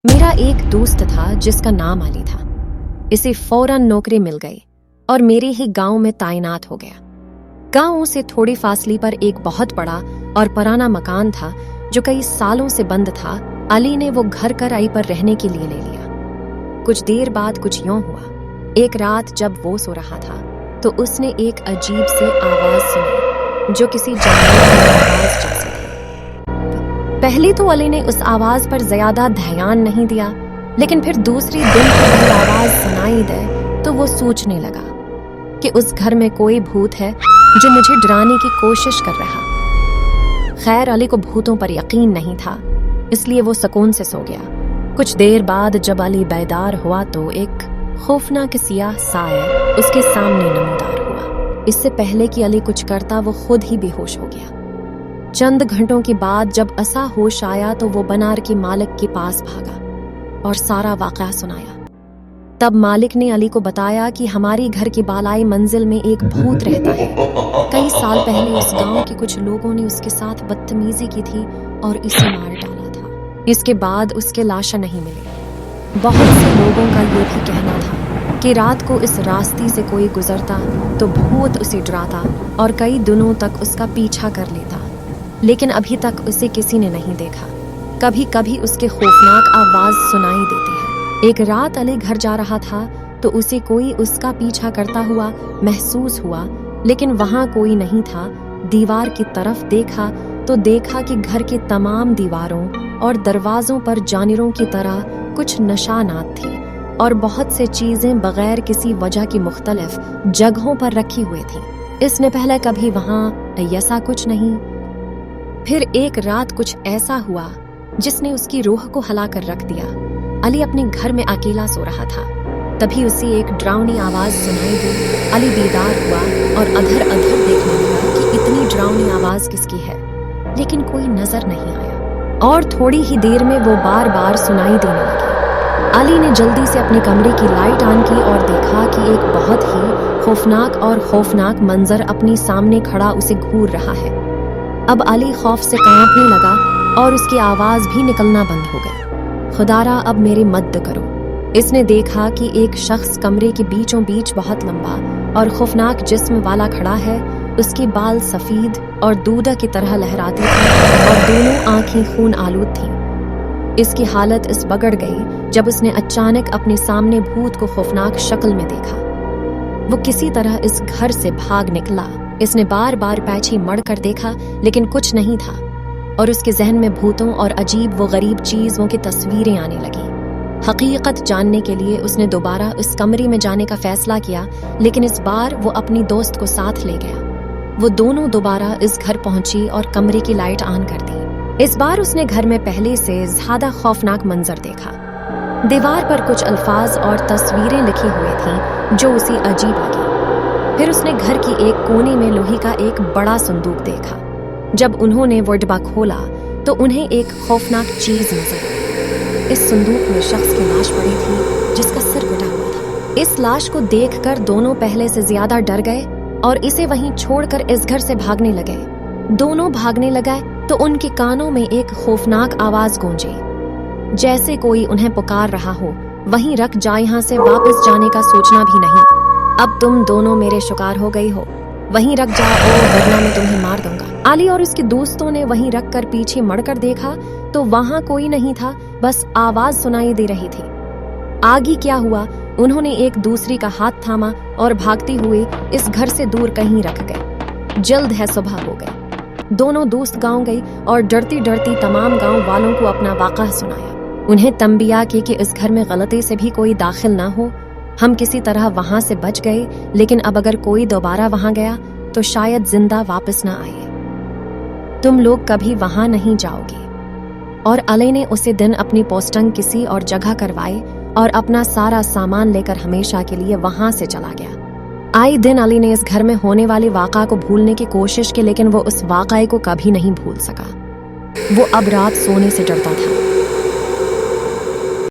मेरा एक दोस्त था जिसका नाम अली था। इसे फौरन नौकरी मिल गई और मेरे ही गांव में तैनात हो गया। गांव से थोड़ी फासले पर एक बहुत बड़ा और पुराना मकान था जो कई सालों से बंद था। अली ने वो घर किराए पर रहने के लिए ले लिया। कुछ देर बाद कुछ यूं हुआ। एक रात जब वो सो रहा था तो उसने एक अजीब सी आवाज सुनी जो किसी जानवर की आवाज जैसी थी। पहले तो अली ने उस आवाज पर ज्यादा ध्यान नहीं दिया, लेकिन फिर दूसरी दिन जब आवाज सुनाई दे तो वो सोचने लगा कि उस घर में कोई भूत है जो मुझे डराने की कोशिश कर रहा। खैर, अली को भूतों पर यकीन नहीं था, इसलिए वो सुकून से सो गया। कुछ देर बाद जब अली बेदार हुआ तो एक खौफनाक सियाह साया उसके सामने नमूदार हुआ। इससे पहले कि अली कुछ करता वो खुद ही बेहोश हो गया। चंद घंटों के बाद जब असा होश आया तो वो बनार के मालिक के पास भागा और सारा वाक़या सुनाया। तब मालिक ने अली को बताया कि हमारी घर की बालाई मंजिल में एक भूत रहता है। कई साल पहले उस गांव के कुछ लोगों ने उसके साथ बदतमीजी की थी और इसे मार डाला था। इसके बाद उसके लाशें नहीं मिली। बहुत से लोगों का ये भी कहना था कि रात को इस रास्ते से कोई गुजरता तो भूत उसे डराता और कई दिनों तक उसका पीछा कर लेता, लेकिन अभी तक उसे किसी ने नहीं देखा। कभी कभी उसके खौफनाक आवाज सुनाई देती है। एक रात अली घर जा रहा था तो उसे कोई उसका पीछा करता हुआ महसूस हुआ, लेकिन वहां कोई नहीं था। दीवार की तरफ देखा तो देखा कि घर के तमाम दीवारों और दरवाजों पर जानवरों की तरह कुछ निशानात थे और बहुत से चीजें बगैर किसी वजह की मुख्तलिफ जगहों पर रखी हुई थी। इसने पहले कभी वहां ऐसा कुछ नहीं। फिर एक रात कुछ ऐसा हुआ जिसने उसकी रूह को हिला कर रख दिया। अली अपने घर में अकेला सो रहा था, तभी उसे एक डरावनी आवाज सुनाई दी। अली बेदार हुआ और अधर अधर देखने लगा कि इतनी डरावनी आवाज किसकी है, लेकिन कोई नजर नहीं आया और थोड़ी ही देर में वो बार बार सुनाई देने लगी। अली ने जल्दी से अपने कमरे की लाइट ऑन की और देखा कि एक बहुत ही खौफनाक मंजर अपने सामने खड़ा उसे घूर रहा है। अब अली खौफ से कांपने लगा और उसकी आवाज भी निकलना बंद हो गई। खुदारा, अब मेरी मदद करो। इसने देखा कि एक शख्स कमरे के बीचों बीच बहुत लंबा और खौफनाक जिस्म वाला खड़ा है। उसके बाल सफेद और दूध की तरह लहराते थे और दोनों आंखें खून आलूद थीं। इसकी हालत इस बगड़ गई जब उसने अचानक अपने सामने भूत को खौफनाक शक्ल में देखा। वो किसी तरह इस घर से भाग निकला। इसने बार बार पैछी मड़ कर देखा, लेकिन कुछ नहीं था और उसके जहन में भूतों और अजीब व गरीब चीजों की तस्वीरें आने लगी। हकीकत जानने के लिए उसने दोबारा उस कमरे में जाने का फैसला किया, लेकिन इस बार वो अपनी दोस्त को साथ ले गया। वो दोनों दोबारा इस घर पहुंची और कमरे की लाइट ऑन कर दी। इस बार उसने घर में पहले से ज्यादा खौफनाक मंजर देखा। दीवार पर कुछ अल्फाज और तस्वीरें लिखी हुई थीं जो उसे अजीब लगी। फिर उसने घर की एक कोने में लोहे का एक बड़ा संदूक देखा। जब उन्होंने वो डब्बा खोला तो उन्हें एक खौफनाक चीज नजर आई। इस संदूक में शख्स की लाश पड़ी थी जिसका सिर कटा हुआ था। इस लाश को देखकर दोनों पहले से ज्यादा डर गए और इसे वहीं छोड़कर इस घर से भागने लगे। दोनों भागने लगे तो उनके कानों में एक खौफनाक आवाज गूंजी, जैसे कोई उन्हें पुकार रहा हो, वहीं रख जा, यहाँ से वापस जाने का सोचना भी नहीं। अब तुम दोनों मेरे शिकार हो गई हो, वहीं रख जाओ वरना मैं तुम्हें मार दूंगा। अली और उसके दोस्तों ने वहीं रख कर पीछे मड़कर देखा तो वहां कोई नहीं था, बस आवाज सुनाई दे रही थी। आगे क्या हुआ, उन्होंने एक दूसरे का हाथ थामा और भागते हुए इस घर से दूर कहीं रख गए। जल्द है सुबह हो गई। दोनों दोस्त गांव गई और डरती डरती तमाम गांव वालों को अपना वाक़ा सुनाया। उन्हें तंबिया की कि इस घर में गलती से भी कोई दाखिल ना हो। हम किसी तरह वहां से बच गए, लेकिन अब अगर कोई दोबारा वहां गया तो शायद जिंदा वापस ना आए। तुम लोग कभी वहां नहीं जाओगे। और अली ने उसी दिन अपनी पोस्टिंग किसी और जगह करवाई और अपना सारा सामान लेकर हमेशा के लिए वहां से चला गया। आए दिन अली ने इस घर में होने वाले वाक़ा को भूलने की कोशिश की, लेकिन वो उस वाक़े को कभी नहीं भूल सका। वो अब रात सोने से डरता था।